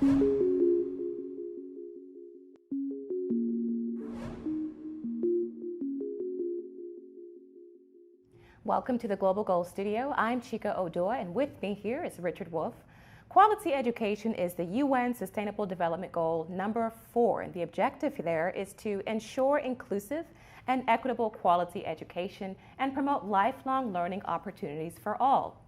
Welcome to the Global Goals Studio. I'm Chika Odoa, and with me here is Richard Wolff. Quality education is the UN Sustainable Development Goal number 4, and the objective there is to ensure inclusive and equitable quality education and promote lifelong learning opportunities for all.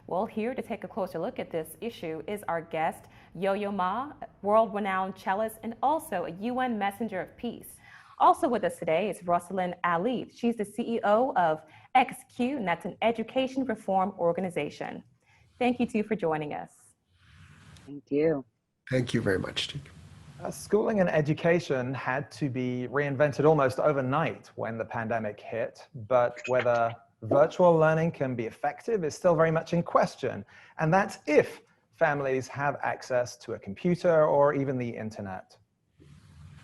Well, here to take a closer look at this issue is our guest, Yo-Yo Ma, world-renowned cellist and also a UN Messenger of Peace. Also with us today is Russlynn Ali. She's the CEO of XQ, and that's an education reform organization. Thank you two for joining us. Thank you. Thank you very much, Steve. Schooling and education had to be reinvented almost overnight when the pandemic hit, but whether virtual learning can be effective is still very much in question, and that's if families have access to a computer or even the internet.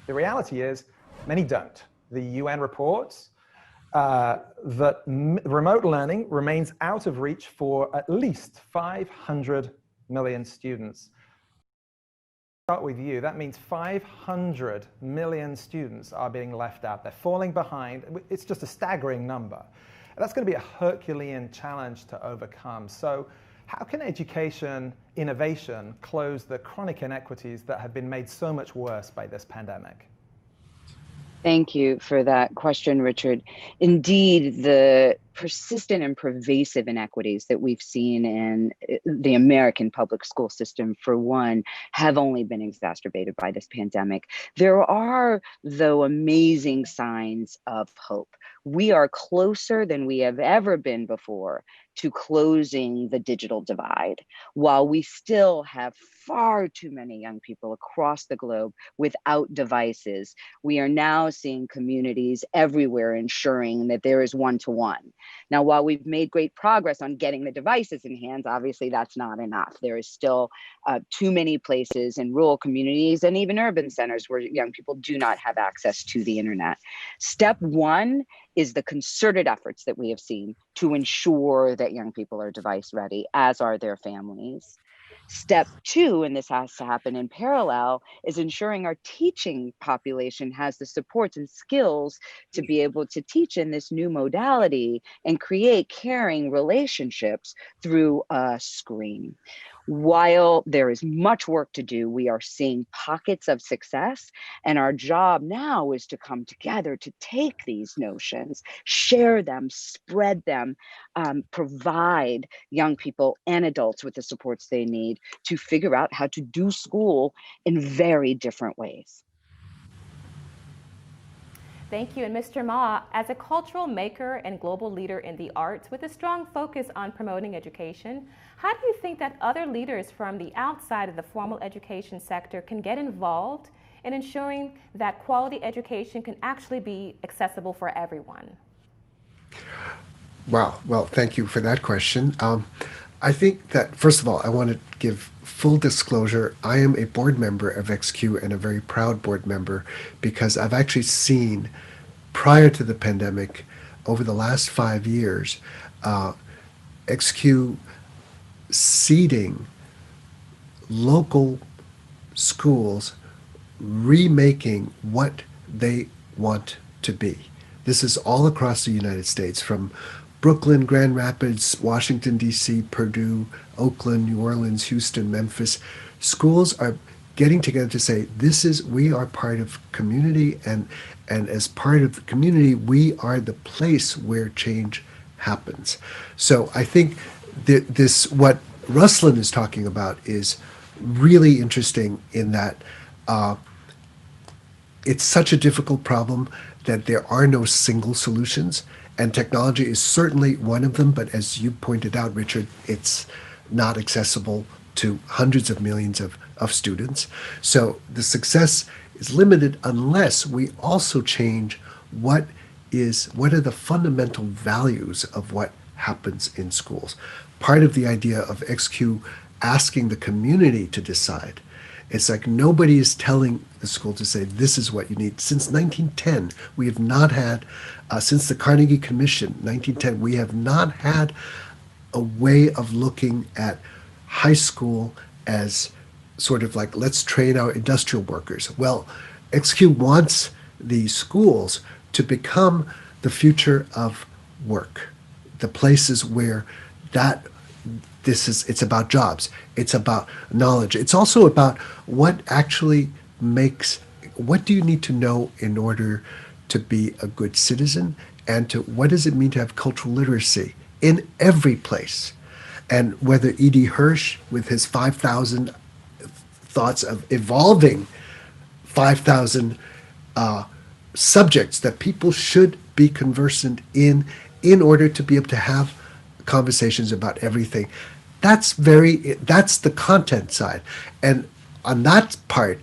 The reality is, many don't. The UN reports that remote learning remains out of reach for at least 500 million students. Start with you. That means 500 million students are being left out. They're falling behind. It's just a staggering number. That's going to be a Herculean challenge to overcome. So how can education innovation close the chronic inequities that have been made so much worse by this pandemic? Thank you for that question, Richard. Indeed, the persistent and pervasive inequities that we've seen in the American public school system, for one, have only been exacerbated by this pandemic. There are, though, amazing signs of hope. We are closer than we have ever been before to closing the digital divide, while we still have far too many young people across the globe without devices. We are now seeing communities everywhere ensuring that there is one-to-one. Now, while we've made great progress on getting the devices in hands, obviously that's not enough. There is still too many places in rural communities and even urban centers where young people do not have access to the internet. Step one is the concerted efforts that we have seen to ensure that young people are device ready, as are their families. Step two, and this has to happen in parallel, is ensuring our teaching population has the supports and skills to be able to teach in this new modality and create caring relationships through a screen. While there is much work to do, we are seeing pockets of success, and our job now is to come together to take these notions, share them, spread them, provide young people and adults with the supports they need to figure out how to do school in very different ways. Thank you. And Mr. Ma, as a cultural maker and global leader in the arts with a strong focus on promoting education, how do you think that other leaders from the outside of the formal education sector can get involved in ensuring that quality education can actually be accessible for everyone? Wow. Well, thank you for that question. I think that, first of all, I want to give full disclosure. I am a board member of XQ and a very proud board member because I've actually seen, prior to the pandemic, over the last 5 years, XQ seeding local schools remaking what they want to be. This is all across the United States, from Brooklyn, Grand Rapids, Washington, D.C., Purdue, Oakland, New Orleans, Houston, Memphis. Schools are getting together to say, we are part of community, and as part of the community, we are the place where change happens. So I think what Russlynn is talking about is really interesting in that it's such a difficult problem that there are no single solutions. And technology is certainly one of them, but as you pointed out, Richard, it's not accessible to hundreds of millions of students. So the success is limited unless we also change what are the fundamental values of what happens in schools. Part of the idea of XQ asking the community to decide. It's like nobody is telling the school to say, this is what you need. Since 1910, we have not had, since the Carnegie Commission, 1910, we have not had a way of looking at high school as sort of like, let's train our industrial workers. Well, XQ wants the schools to become the future of work, the places where it's about jobs, it's about knowledge. It's also about what do you need to know in order to be a good citizen, and to what does it mean to have cultural literacy in every place. And whether E.D. Hirsch, with his 5,000 thoughts of evolving 5,000 subjects that people should be conversant in order to be able to have conversations about everything. That's the content side. And on that part,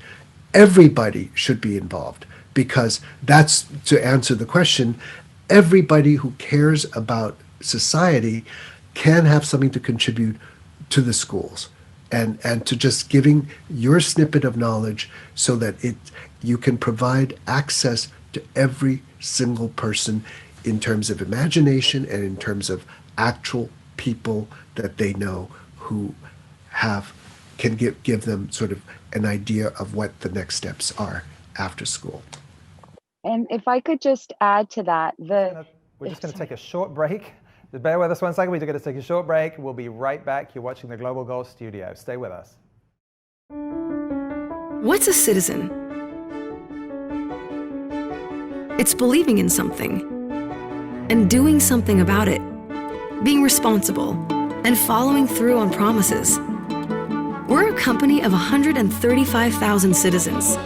everybody should be involved, because that's, to answer the question, everybody who cares about society can have something to contribute to the schools, and to just giving your snippet of knowledge so that you can provide access to every single person in terms of imagination and in terms of actual people that they know who can give them sort of an idea of what the next steps are after school. And if I could just add to that, we're just going to take a short break. Just bear with us 1 second. We're going to take a short break. We'll be right back. You're watching the Global Goals Studio. Stay with us. What's a citizen? It's believing in something and doing something about it, being responsible, and following through on promises. We're a company of 135,000 citizens.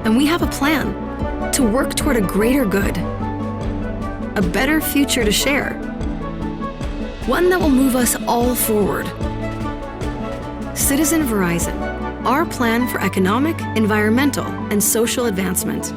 And we have a plan to work toward a greater good, a better future to share, one that will move us all forward. Citizen Verizon, our plan for economic, environmental, and social advancement.